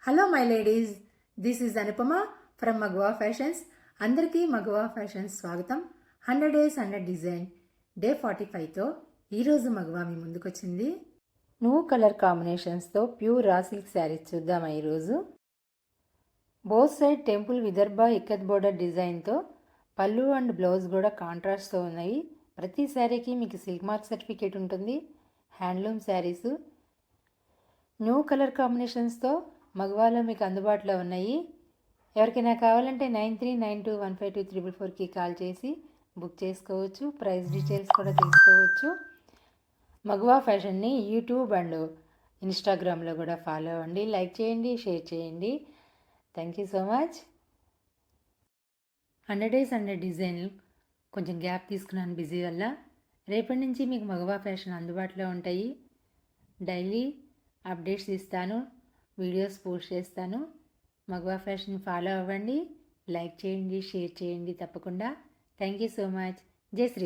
Hello my ladies, this is Anupama from Magava fashions. అందరికీ Magava fashions స్వాగతం. 100 days 100 design day 45తో ఈరోజు మగవా మీ ముందుకొచ్చింది. నువ్వు కలర్ కాంబినేషన్స్తో ప్యూర్ రా సిల్క్ శారీస్ చూద్దామా ఈరోజు. Both side temple Vidarbha ikat border డిజైన్తో పళ్ళు అండ్ బ్లౌజ్ కూడా కాంట్రాస్ట్తో ఉన్నాయి. ప్రతి శారీకి మీకు సిల్క్ మార్క్ సర్టిఫికేట్ ఉంటుంది. హ్యాండ్లూమ్ శారీసు న్యూ కలర్ కాంబినేషన్స్తో మగవాలో మీకు అందుబాటులో ఉన్నాయి. ఎవరికైనా కావాలంటే 9392152344కి కాల్ చేసి బుక్ చేసుకోవచ్చు. ప్రైస్ డీటెయిల్స్ కూడా తెలుసుకోవచ్చు. మగవా ఫ్యాషన్ని యూట్యూబ్ అండ్ ఇన్స్టాగ్రామ్లో కూడా ఫాలో అవ్వండి. లైక్ చేయండి, షేర్ చేయండి. Thank you so much. 100 days 100 డిజైన్లు కొంచెం గ్యాప్ తీసుకున్నాను బిజీ వల్ల. రేపటి నుంచి మీకు మగవా ఫ్యాషన్ అందుబాటులో ఉంటాయి. డైలీ అప్డేట్స్ ఇస్తాను, వీడియోస్ పోస్ట్ చేస్తాను. మగవా ఫ్యాషన్ ఫాలో అవ్వండి, లైక్ చేయండి, షేర్ చేయండి తప్పకుండా. Thank you so much. జై శ్రీ.